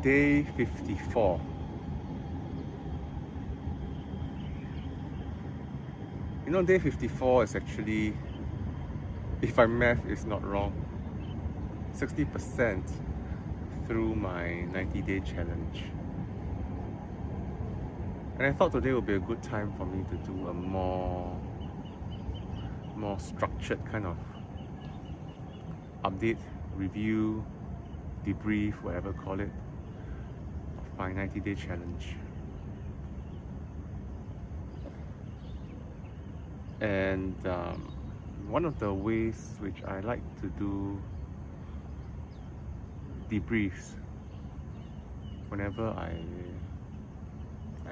day 54. You know, day 54 is actually, if my math is not wrong, 60% through my 90-day challenge. And I thought today would be a good time for me to do a more structured kind of update, review, debrief, whatever call it, of my 90-day challenge. And one of the ways which I like to do debriefs whenever I'm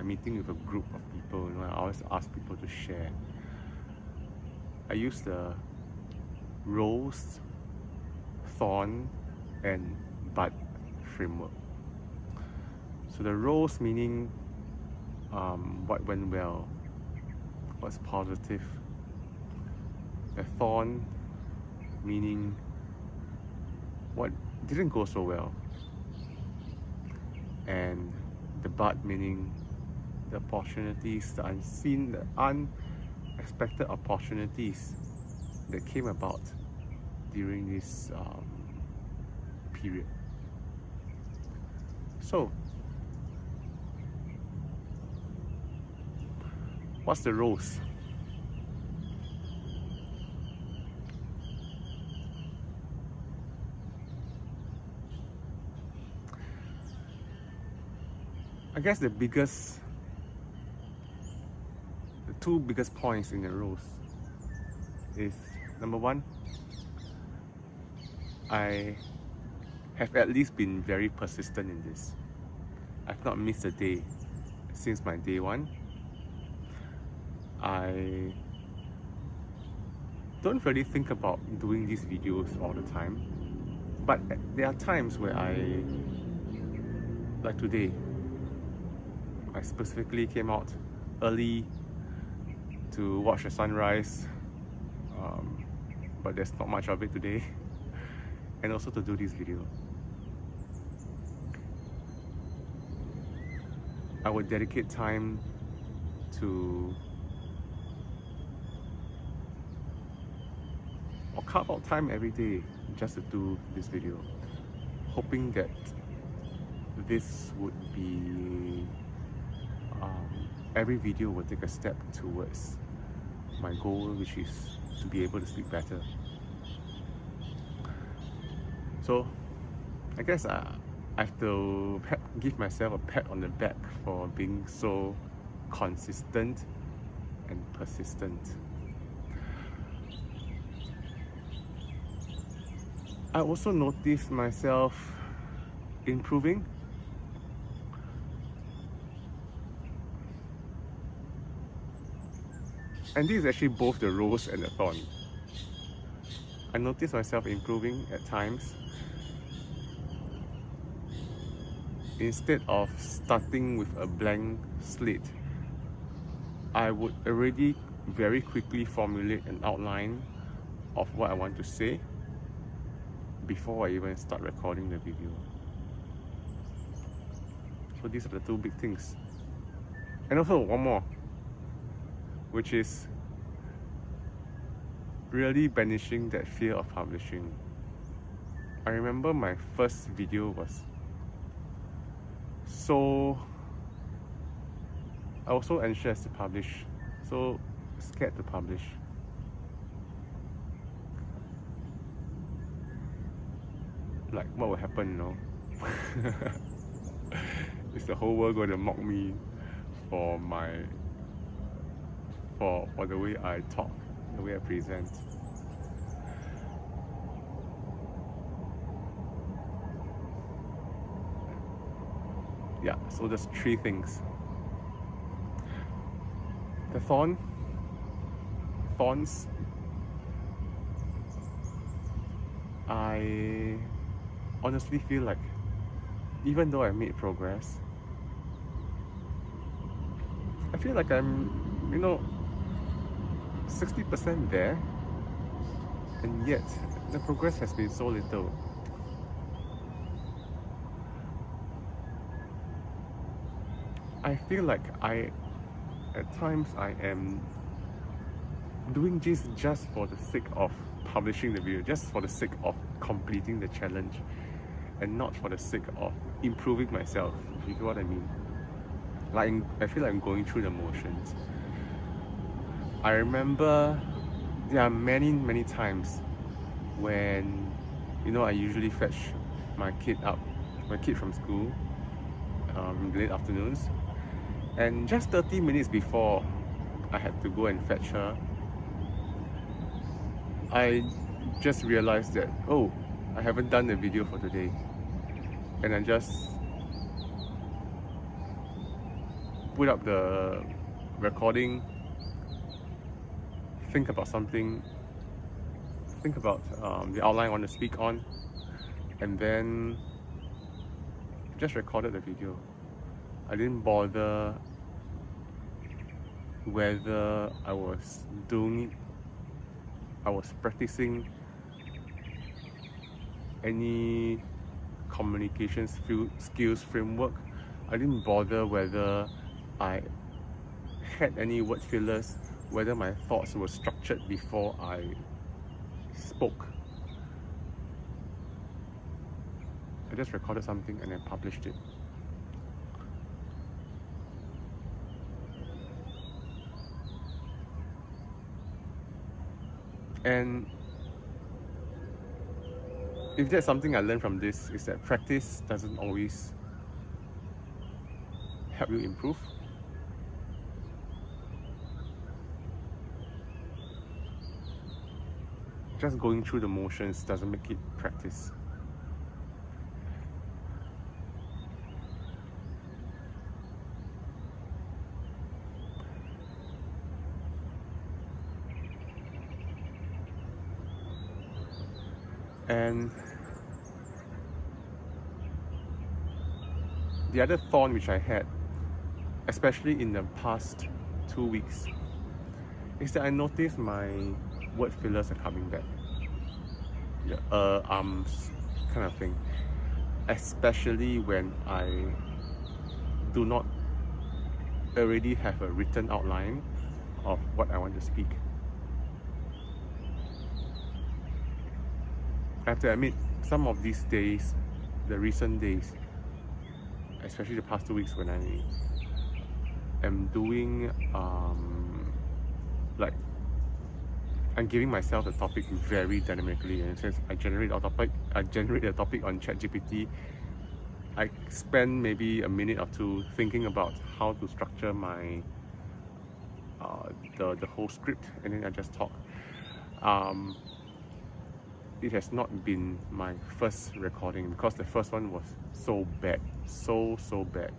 meeting with a group of people, I always ask people to share. I use the rose, thorn, and bud framework. So the rose meaning what went well, what's positive. The thorn meaning what didn't go so well. And the bud meaning the opportunities, the unseen, the unexpected opportunities that came about during this period. So, what's the rose? I guess the two biggest points in the rose is, number one, I have at least been very persistent in this. I've not missed a day since my day one. I don't really think about doing these videos all the time, but there are times where like today, I specifically came out early to watch the sunrise, but there's not much of it today, and also to do this video. I would dedicate time to, or carve out time every day just to do this video, hoping that this would be every video will take a step towards my goal, which is to be able to speak better. So I guess I have to give myself a pat on the back for being so consistent and persistent. I also noticed myself improving. And this is actually both the rose and the thorn. I noticed myself improving at times. Instead of starting with a blank slate, I would already very quickly formulate an outline of what I want to say before I even start recording the video. So these are the two big things. And also one more, which is really banishing that fear of publishing. I remember my first video was I was so anxious to publish, so scared to publish. Like, what will happen, Is the whole world going to mock me for the way I talk, the way I present? Yeah, so there's three things. The thorns, I honestly feel like even though I made progress, I feel like I'm, 60% there, and yet the progress has been so little. I feel like at times I am doing this just for the sake of publishing the video, just for the sake of completing the challenge, and not for the sake of improving myself, if you get what I mean. Like, I feel like I'm going through the motions. I remember there are many times when, you know, I usually fetch my kid from school in the late afternoons, and just 30 minutes before I had to go and fetch her, I just realized that, oh, I haven't done the video for today, and I just put up the recording, think about something, think about the outline I want to speak on, and then just recorded the video. I didn't bother whether I was practicing any communication skills framework. I didn't bother whether I had any word fillers, whether my thoughts were structured before I spoke. I just recorded something and then published it. And if there's something I learned from this, is that practice doesn't always help you improve. Just going through the motions doesn't make it practice. And the other thorn which I had, especially in the past 2 weeks, is that I noticed my word fillers are coming back. The arms kind of thing. Especially when I do not already have a written outline of what I want to speak. I have to admit, some of these days, the recent days, especially the past 2 weeks, when I am doing like, I'm giving myself a topic very dynamically, and since I generate a topic on ChatGPT, I spend maybe a minute or two thinking about how to structure my the whole script, and then I just talk. It has not been my first recording because the first one was so bad, so bad.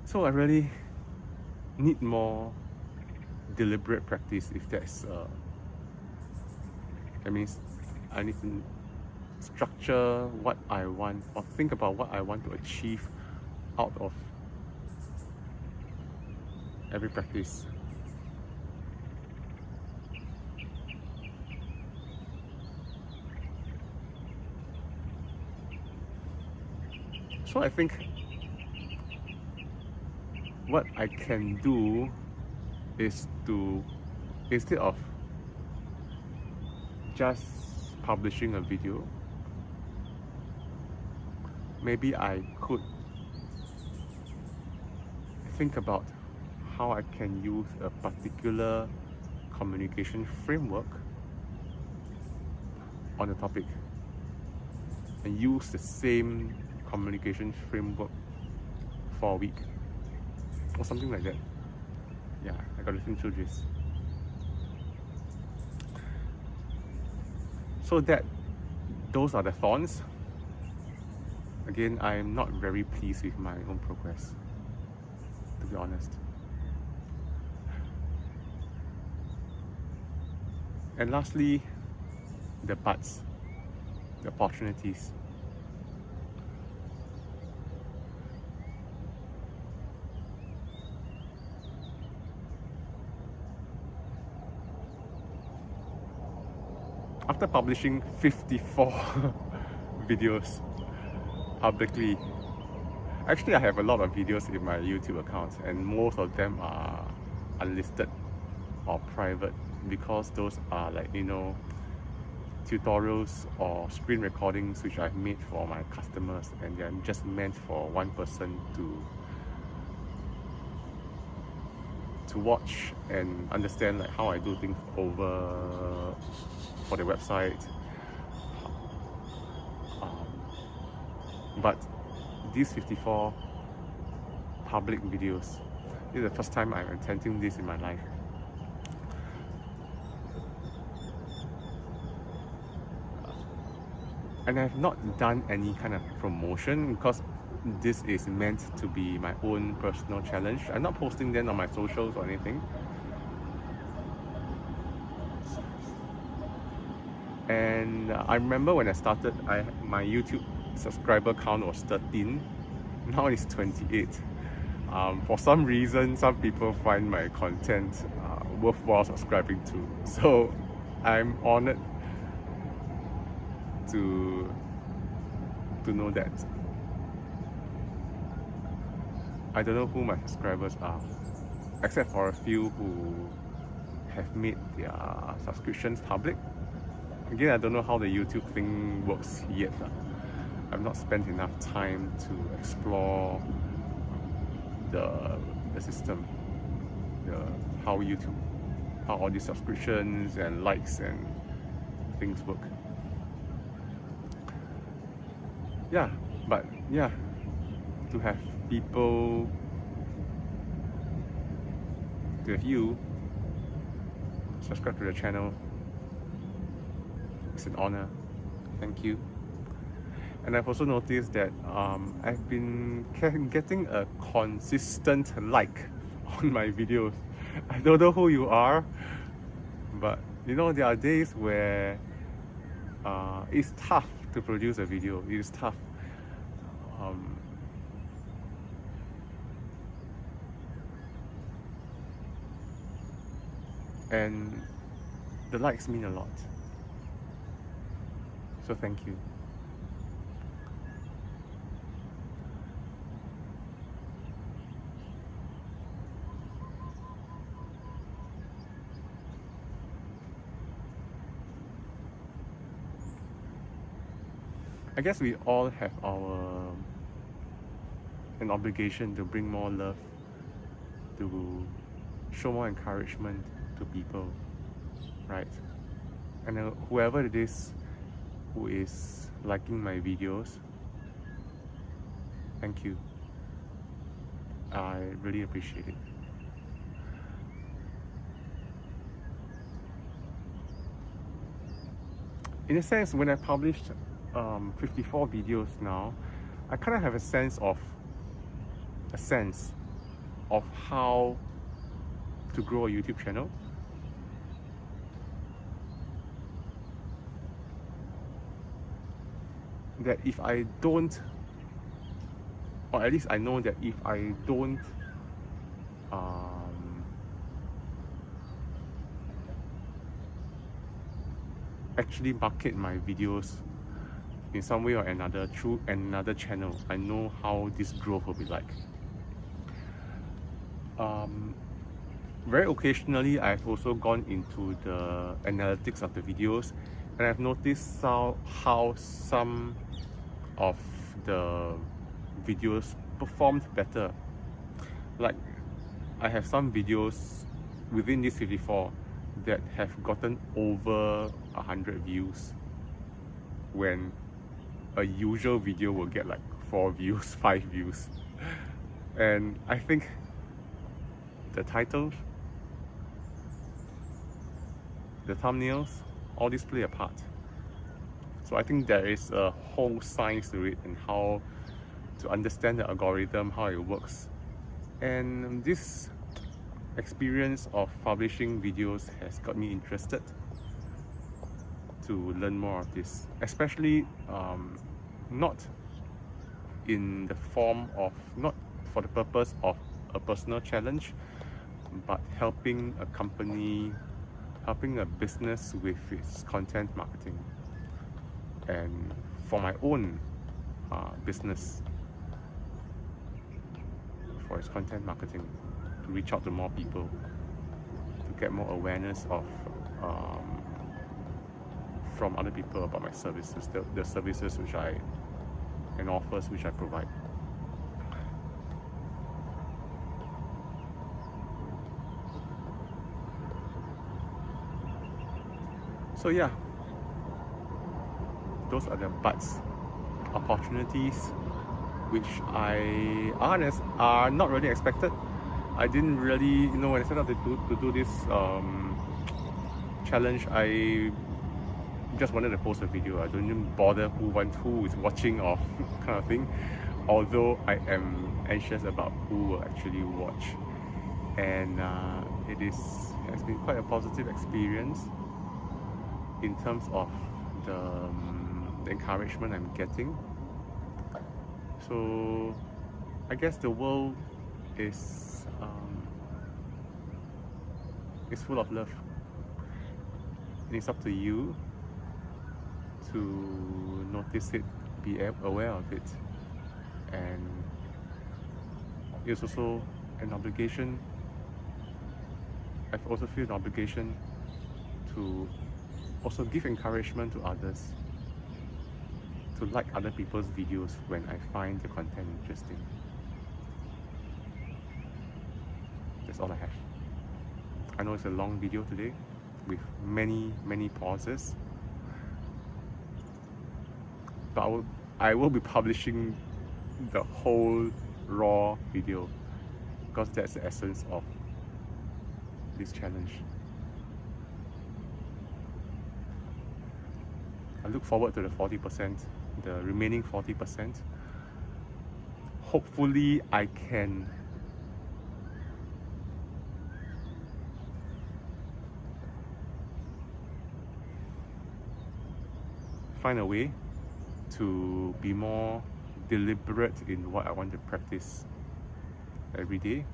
So I really need more deliberate practice. If that's that means I need to structure what I want, or think about what I want to achieve out of every practice. So I think what I can do is to, instead of just publishing a video, maybe I could think about how I can use a particular communication framework on a topic and use the same communication framework for a week or something like that. Yeah, I gotta think through this. So those are the thorns. Again, I am not very pleased with my own progress, to be honest. And lastly, the buts, the opportunities. After publishing 54 videos, publicly. Actually, I have a lot of videos in my YouTube account, and most of them are unlisted or private, because those are like, you know, tutorials or screen recordings which I've made for my customers, and they're just meant for one person to watch and understand like how I do things over for the website. But these 54 public videos, this is the first time I'm attempting this in my life. And I've not done any kind of promotion, because this is meant to be my own personal challenge. I'm not posting them on my socials or anything. And I remember when I started, my YouTube subscriber count was 13. Now it's 28. For some reason, some people find my content worthwhile subscribing to. So I'm honored to know that. I don't know who my subscribers are, except for a few who have made their subscriptions public. Again, I don't know how the YouTube thing works yet. I've not spent enough time to explore the system, how all these subscriptions and likes and things work. Yeah, but yeah, to have people, to have you subscribe to the channel, it's an honor. Thank you. And I've also noticed that I've been getting a consistent like on my videos. I don't know who you are, but you know, there are days where it's tough to produce a video. It is tough. And the likes mean a lot. So thank you. I guess we all have an obligation to bring more love, to show more encouragement to people, right? And whoever it is who is liking my videos, thank you. I really appreciate it. In a sense, when I published 54 videos now, I kind of have a sense of how to grow a YouTube channel. That if I don't, or at least I know that if I don't actually market my videos in some way or another through another channel, I know how this growth will be like. Very occasionally, I've also gone into the analytics of the videos, and I've noticed how some of the videos performed better. Like, I have some videos within these 54 that have gotten over 100 views, when a usual video will get like 4 views, 5 views. And I think the titles, the thumbnails, all these play a part. So I think there is a whole science to it, and how to understand the algorithm, how it works. And this experience of publishing videos has got me interested to learn more of this, especially not in the form of, not for the purpose of a personal challenge, but helping a company, helping a business with its content marketing, and for my own business for its content marketing, to reach out to more people, to get more awareness of from other people about my services, the services which and offers which I provide. So yeah, those are the buts, opportunities which are not really expected. I didn't really, when I set out to do this challenge, I just wanted to post a video. I don't even bother who is watching or kind of thing. Although I am anxious about who will actually watch, and it has been quite a positive experience in terms of the encouragement I'm getting. So I guess the world is full of love. And it's up to you to notice it, be aware of it, and it's also an obligation. I also feel an obligation to also give encouragement to others, to like other people's videos when I find the content interesting. That's all I have. I know it's a long video today with many pauses, but I will be publishing the whole raw video because that's the essence of this challenge. I look forward to the 40%, the remaining 40%. Hopefully I can find a way to be more deliberate in what I want to practice every day,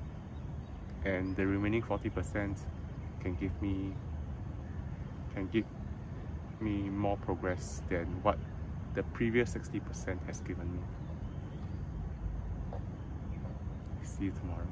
and the remaining 40% can give me more progress than what the previous 60% has given me. See you tomorrow.